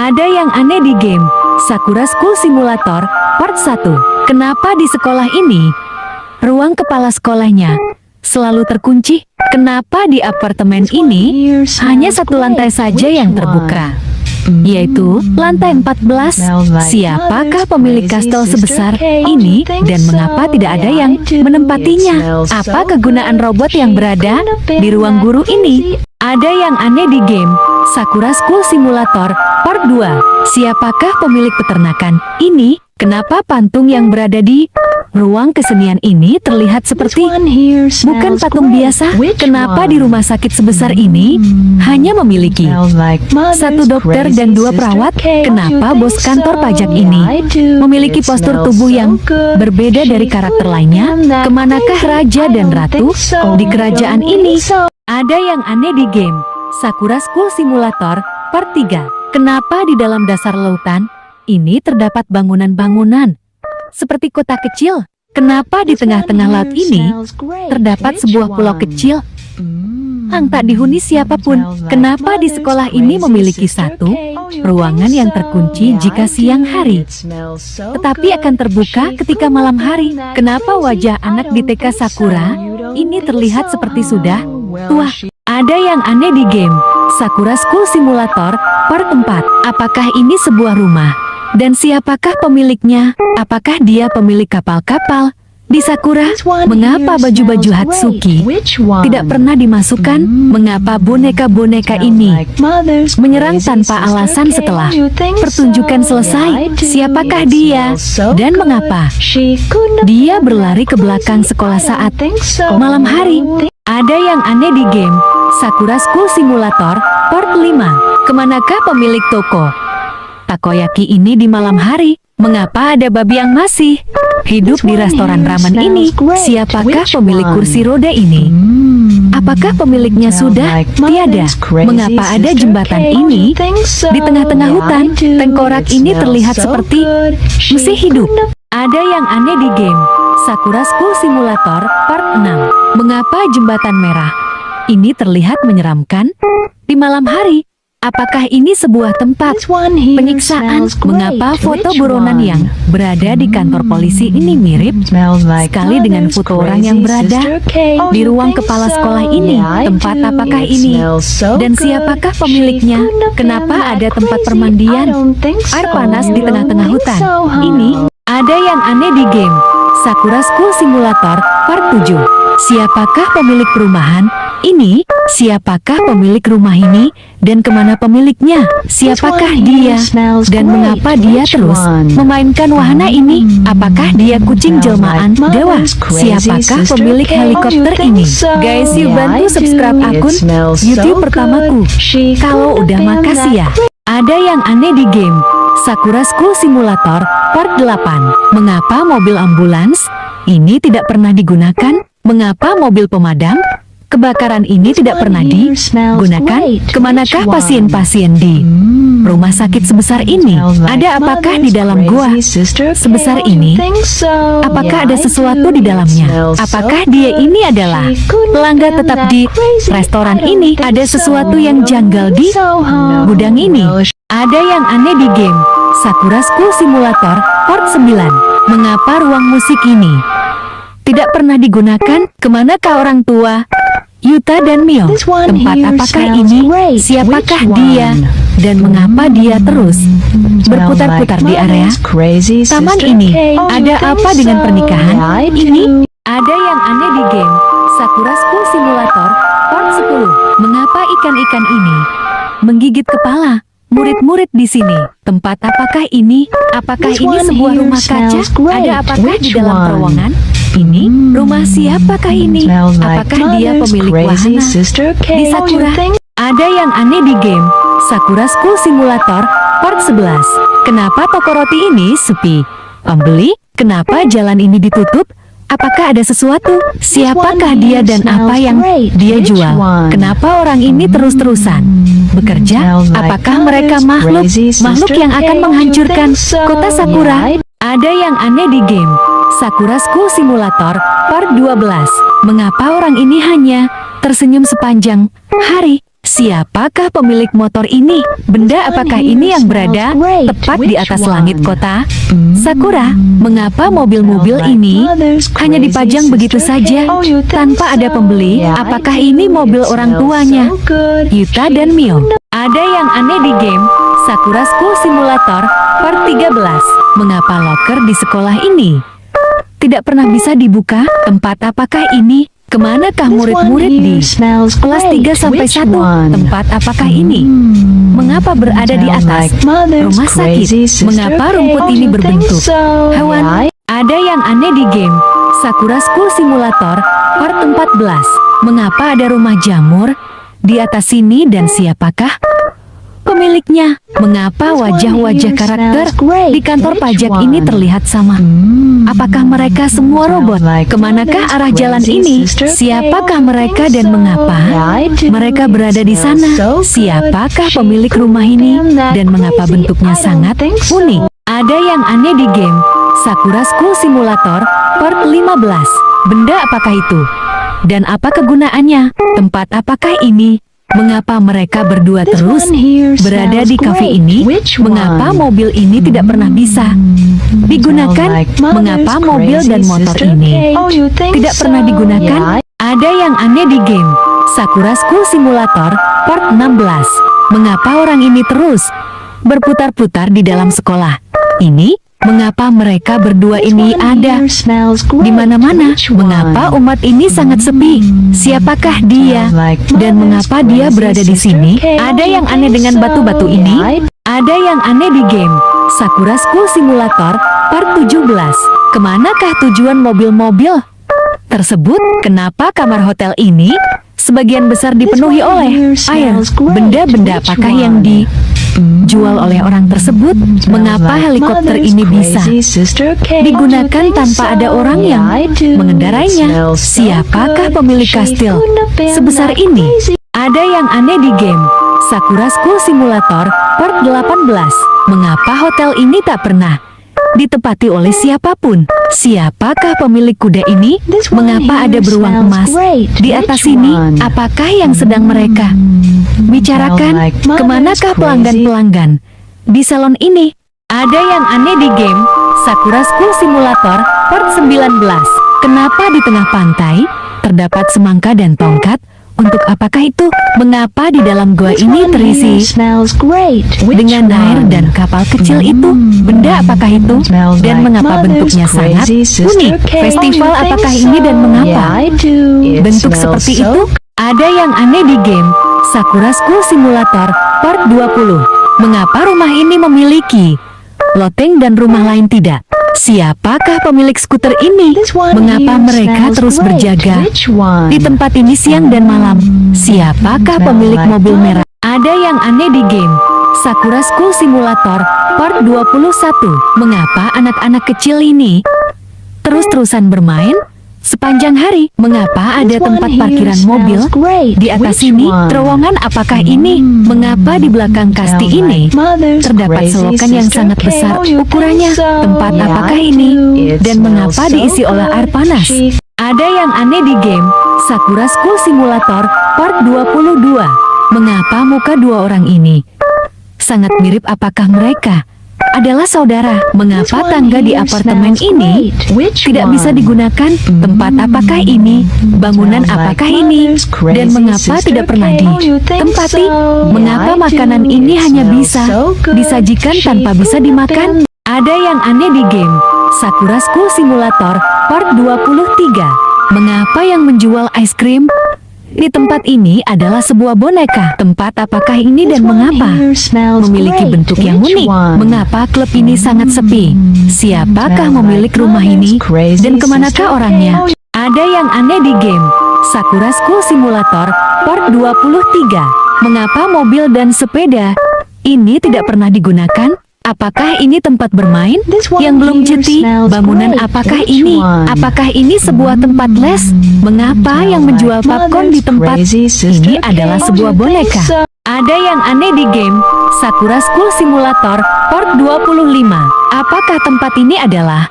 Ada yang aneh di game Sakura School Simulator Part 1. Kenapa di sekolah ini ruang kepala sekolahnya selalu terkunci? Kenapa di apartemen ini hanya satu lantai saja yang terbuka, yaitu lantai 14? Siapakah pemilik kastel sebesar ini dan mengapa tidak ada yang menempatinya? Apa kegunaan robot yang berada di ruang guru ini? Ada yang aneh di game Sakura School Simulator Part 2. Siapakah pemilik peternakan ini? Kenapa patung yang berada di ruang kesenian ini terlihat seperti bukan patung biasa? Kenapa di rumah sakit sebesar ini hanya memiliki satu dokter dan dua perawat? Kenapa bos kantor pajak ini memiliki postur tubuh yang berbeda dari karakter lainnya? Kemanakah raja dan ratu di kerajaan ini? Ada yang aneh di game Sakura School Simulator Part 3. Kenapa di dalam dasar lautan ini terdapat bangunan-bangunan seperti kota kecil? Kenapa di tengah-tengah laut ini terdapat sebuah pulau kecil yang tak dihuni siapapun? Kenapa di sekolah ini memiliki satu ruangan yang terkunci jika siang hari, tetapi akan terbuka ketika malam hari? Kenapa wajah anak di TK Sakura ini terlihat seperti sudah tua? Ada yang aneh di game Sakura School Simulator Part 4. Apakah ini sebuah rumah? Dan siapakah pemiliknya? Apakah dia pemilik kapal-kapal di Sakura? Mengapa baju-baju Hatsuki tidak pernah dimasukkan? Mengapa boneka-boneka ini menyerang tanpa alasan setelah pertunjukan selesai? Siapakah dia? Dan mengapa dia berlari ke belakang sekolah saat malam hari? Ada yang aneh di game Sakura School Simulator Part 5. Kemanakah pemilik toko takoyaki ini di malam hari? Mengapa ada babi yang masih hidup di restoran ramen ini? Siapakah pemilik kursi roda ini? Apakah pemiliknya sudah tiada? Mengapa ada jembatan ini di tengah-tengah hutan? Tengkorak ini terlihat seperti masih hidup. Ada yang aneh di game Sakura School Simulator Part 6. Mengapa jembatan merah ini terlihat menyeramkan di malam hari? Apakah ini sebuah tempat penyiksaan? Mengapa foto buronan yang berada di kantor polisi ini mirip sekali dengan foto orang yang berada di ruang kepala sekolah ini? Tempat apakah ini? Dan siapakah pemiliknya? Kenapa ada tempat permandian air panas di tengah-tengah hutan ini? Ada yang aneh di game Sakura School Simulator Part 7. Siapakah pemilik perumahan ini? Siapakah pemilik rumah ini? Dan kemana pemiliknya? Siapakah dia? Dan mengapa dia terus memainkan wahana ini? Apakah dia kucing jelmaan dewa? Siapakah pemilik helikopter ini? Guys, yuk bantu subscribe akun YouTube pertamaku. Kalau udah, makasih ya. Ada yang aneh di game Sakura School Simulator Part 8. Mengapa mobil ambulans ini tidak pernah digunakan? Mengapa mobil pemadam kebakaran ini tidak pernah digunakan? Kemanakah pasien-pasien di rumah sakit sebesar ini? Ada apakah di dalam gua sebesar ini? Apakah ada sesuatu di dalamnya? Apakah dia ini adalah pelanggan tetap di restoran ini? Ada sesuatu yang janggal di gudang ini. Ada yang aneh di game Sakura School Simulator Part 9. Mengapa ruang musik ini tidak pernah digunakan? Kemanakah orang tua Yuta dan Mio? Tempat apakah ini? Siapakah dia? Dan mengapa dia terus berputar-putar di area taman ini? Ada apa dengan pernikahan ini? Ada yang aneh di game Sakura School Simulator Part 10. Mengapa ikan-ikan ini menggigit kepala murid-murid di sini? Tempat apakah ini? Apakah ini sebuah rumah kaca? Ada apakah di dalam terowongan ini? Rumah siapakah ini? Apakah dia pemilik wahana di Sakura? Ada yang aneh di game Sakura School Simulator Part 11. Kenapa toko roti ini sepi pembeli? Kenapa jalan ini ditutup? Apakah ada sesuatu? Siapakah dia dan apa yang dia jual? Kenapa orang ini terus-terusan bekerja? Apakah mereka makhluk yang akan menghancurkan kota Sakura? Ada yang aneh di game Sakura School Simulator Part 12. Mengapa orang ini hanya tersenyum sepanjang hari? Siapakah pemilik motor ini? Benda apakah ini yang berada tepat di atas langit kota Sakura? Mengapa mobil-mobil ini hanya dipajang begitu saja tanpa ada pembeli? Apakah ini mobil orang tuanya, Yuta dan Mio? Ada yang aneh di game Sakura School Simulator Part 13. Mengapa loker di sekolah ini tidak pernah bisa dibuka? Tempat apakah ini? Kemanakah murid-murid di kelas 3 sampai 1? Tempat apakah ini? Mengapa berada di atas rumah sakit? Mengapa rumput ini berbentuk hewan? Ada yang aneh di game Sakura School Simulator Part 14. Mengapa ada rumah jamur di atas sini dan siapakah pemiliknya? Mengapa wajah-wajah karakter di kantor pajak ini terlihat sama? Apakah mereka semua robot? Kemanakah arah jalan ini? Siapakah mereka dan mengapa mereka berada di sana? Siapakah pemilik rumah ini dan mengapa bentuknya sangat unik? Ada yang aneh di game Sakura School Simulator Part 15. Benda apakah itu? Dan apa kegunaannya? Tempat apakah ini? Mengapa mereka berdua terus berada di kafe ini? Mengapa mobil ini tidak pernah bisa digunakan? Mengapa mobil dan motor ini tidak pernah digunakan? Ada yang aneh di game Sakura School Simulator Part 16. Mengapa orang ini terus berputar-putar di dalam sekolah ini? Mengapa mereka berdua ini ada di mana-mana? Mengapa umat ini sangat sepi? Siapakah dia? Dan mengapa dia berada di sini? Ada yang aneh dengan batu-batu ini? Ada yang aneh di game Sakura School Simulator Part 17. Kemanakah tujuan mobil-mobil tersebut? Kenapa kamar hotel ini sebagian besar dipenuhi oleh air? Benda-benda apakah yang dijual oleh orang tersebut? Mengapa helikopter ini bisa digunakan tanpa ada orang yang mengendarainya? Siapakah pemilik kastil sebesar ini? Ada yang aneh di game Sakura School Simulator Part 18. Mengapa hotel ini tak pernah ditempati oleh siapapun? Siapakah pemilik kuda ini? Mengapa ada beruang emas di atas sini? Apakah yang sedang mereka bicarakan? Kemanakah pelanggan-pelanggan di salon ini? Ada yang aneh di game Sakura School Simulator Part 19. Kenapa di tengah pantai terdapat semangka dan tongkat? Untuk apakah itu? Mengapa di dalam gua ini terisi dengan air dan kapal kecil itu? Benda apakah itu? Dan mengapa bentuknya sangat unik? Festival apakah ini dan mengapa bentuk seperti itu? Ada yang aneh di game Sakura School Simulator Part 20. Mengapa rumah ini memiliki loteng dan rumah lain tidak? Siapakah pemilik skuter ini? Mengapa mereka terus berjaga di tempat ini siang dan malam? Siapakah pemilik mobil merah? Ada yang aneh di game Sakura School Simulator Part 21. Mengapa anak-anak kecil ini terus-terusan bermain sepanjang hari? Mengapa ada tempat parkiran mobil di atas sini? Terowongan apakah ini? Mengapa di belakang kasti ini terdapat selokan yang sangat besar ukurannya? Tempat apakah ini? Dan mengapa diisi oleh air panas? Ada yang aneh di game Sakura School Simulator Part 22. Mengapa muka dua orang ini sangat mirip? Apakah mereka adalah saudara? Mengapa tangga di apartemen ini tidak bisa digunakan? Tempat apakah ini? Bangunan apakah ini? Dan mengapa tidak pernah ditempati? Mengapa makanan ini hanya bisa disajikan tanpa bisa dimakan? Ada yang aneh di game Sakura School Simulator Part 23. Mengapa yang menjual es krim di tempat ini adalah sebuah boneka? Tempat apakah ini dan mengapa memiliki bentuk yang unik? Mengapa klub ini sangat sepi? Siapakah pemilik rumah ini dan kemanakah orangnya? Ada yang aneh di game Sakura School Simulator Part 23. Mengapa mobil dan sepeda ini tidak pernah digunakan? Apakah ini tempat bermain? Yang belum jeti, bangunan apakah ini? Apakah ini sebuah tempat les? Mengapa yang menjual popcorn di tempat ini adalah sebuah boneka? Ada yang aneh di game Sakura School Simulator Part 25. Apakah tempat ini adalah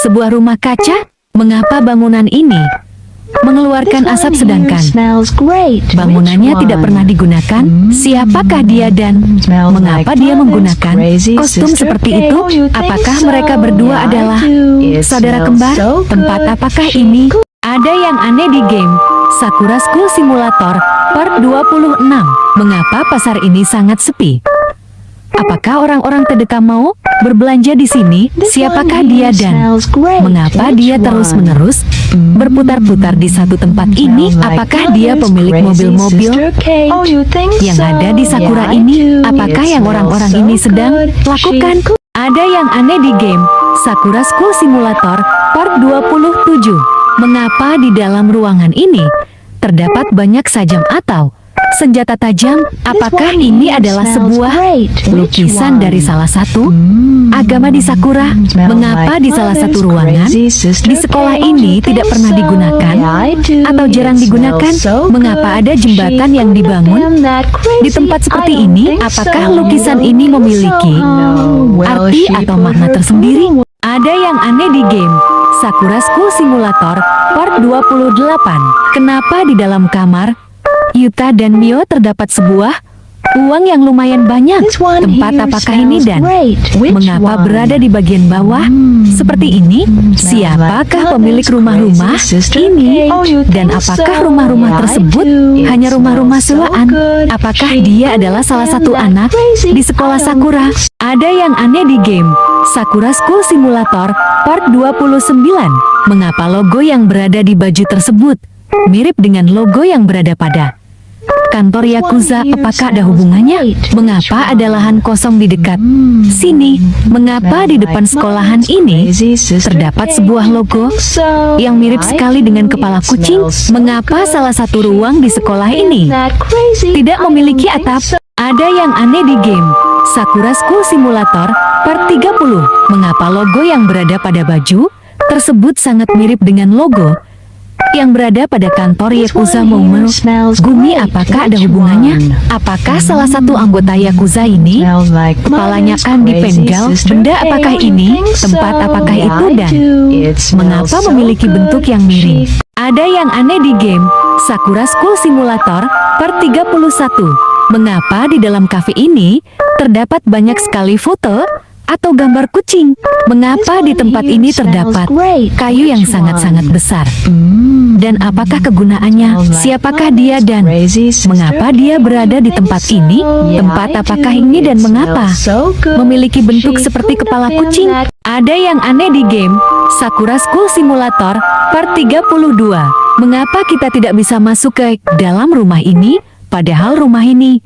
sebuah rumah kaca? Mengapa bangunan ini mengeluarkan asap sedangkan bangunannya tidak pernah digunakan? Siapakah dia dan mengapa dia menggunakan kostum seperti itu? Apakah mereka berdua adalah saudara kembar? Tempat apakah ini? Ada yang aneh di game Sakura School Simulator Part 26. Mengapa pasar ini sangat sepi? Apakah orang-orang terdekat mau berbelanja di sini? Siapakah dia dan mengapa dia terus-menerus berputar-putar di satu tempat ini? Apakah dia pemilik mobil-mobil yang ada di Sakura ini? Apakah yang orang-orang ini sedang lakukan? Ada yang aneh di game Sakura School Simulator Part 27. Mengapa di dalam ruangan ini terdapat banyak sajam atau senjata tajam? Apakah ini adalah sebuah lukisan dari salah satu agama di Sakura? Mengapa di salah satu ruangan di sekolah ini tidak pernah digunakan atau jarang digunakan? Mengapa ada jembatan yang dibangun di tempat seperti ini? Apakah lukisan ini memiliki arti atau makna tersendiri? Ada yang aneh di game Sakura School Simulator Part 28. Kenapa di dalam kamar Yuta dan Mio terdapat sebuah uang yang lumayan banyak? Tempat apakah ini dan mengapa berada di bagian bawah seperti ini? Siapakah pemilik rumah-rumah ini? Dan apakah rumah-rumah tersebut hanya rumah-rumah sewaan? Apakah dia adalah salah satu anak di sekolah Sakura? Ada yang aneh di game Sakura School Simulator Part 29. Mengapa logo yang berada di baju tersebut mirip dengan logo yang berada pada kantor Yakuza? Apakah ada hubungannya? Mengapa ada lahan kosong di dekat sini? Mengapa di depan sekolahan ini terdapat sebuah logo yang mirip sekali dengan kepala kucing? Mengapa salah satu ruang di sekolah ini tidak memiliki atap? Ada yang aneh di game Sakura School Simulator Part 30. Mengapa logo yang berada pada baju tersebut sangat mirip dengan logo yang berada pada kantor Yakuza Momo Gumi? Apakah ada hubungannya? Apakah salah satu anggota Yakuza ini kepalanya kan dipenggal? Benda apakah ini? Tempat apakah itu dan mengapa memiliki bentuk yang miring? Ada yang aneh di game Sakura School Simulator Part 31. Mengapa di dalam kafe ini terdapat banyak sekali foto atau gambar kucing? Mengapa di tempat ini terdapat kayu yang sangat-sangat besar? Dan apakah kegunaannya? Siapakah dia dan mengapa dia berada di tempat ini? Tempat apakah ini dan mengapa memiliki bentuk seperti kepala kucing? Ada yang aneh di game Sakura School Simulator Part 32. Mengapa kita tidak bisa masuk ke dalam rumah ini? Padahal rumah ini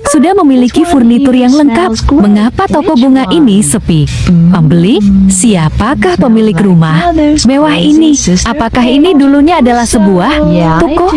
sudah memiliki furnitur yang lengkap. Mengapa toko bunga ini sepi? Pembeli? Siapakah pemilik rumah mewah ini? Apakah ini dulunya adalah sebuah toko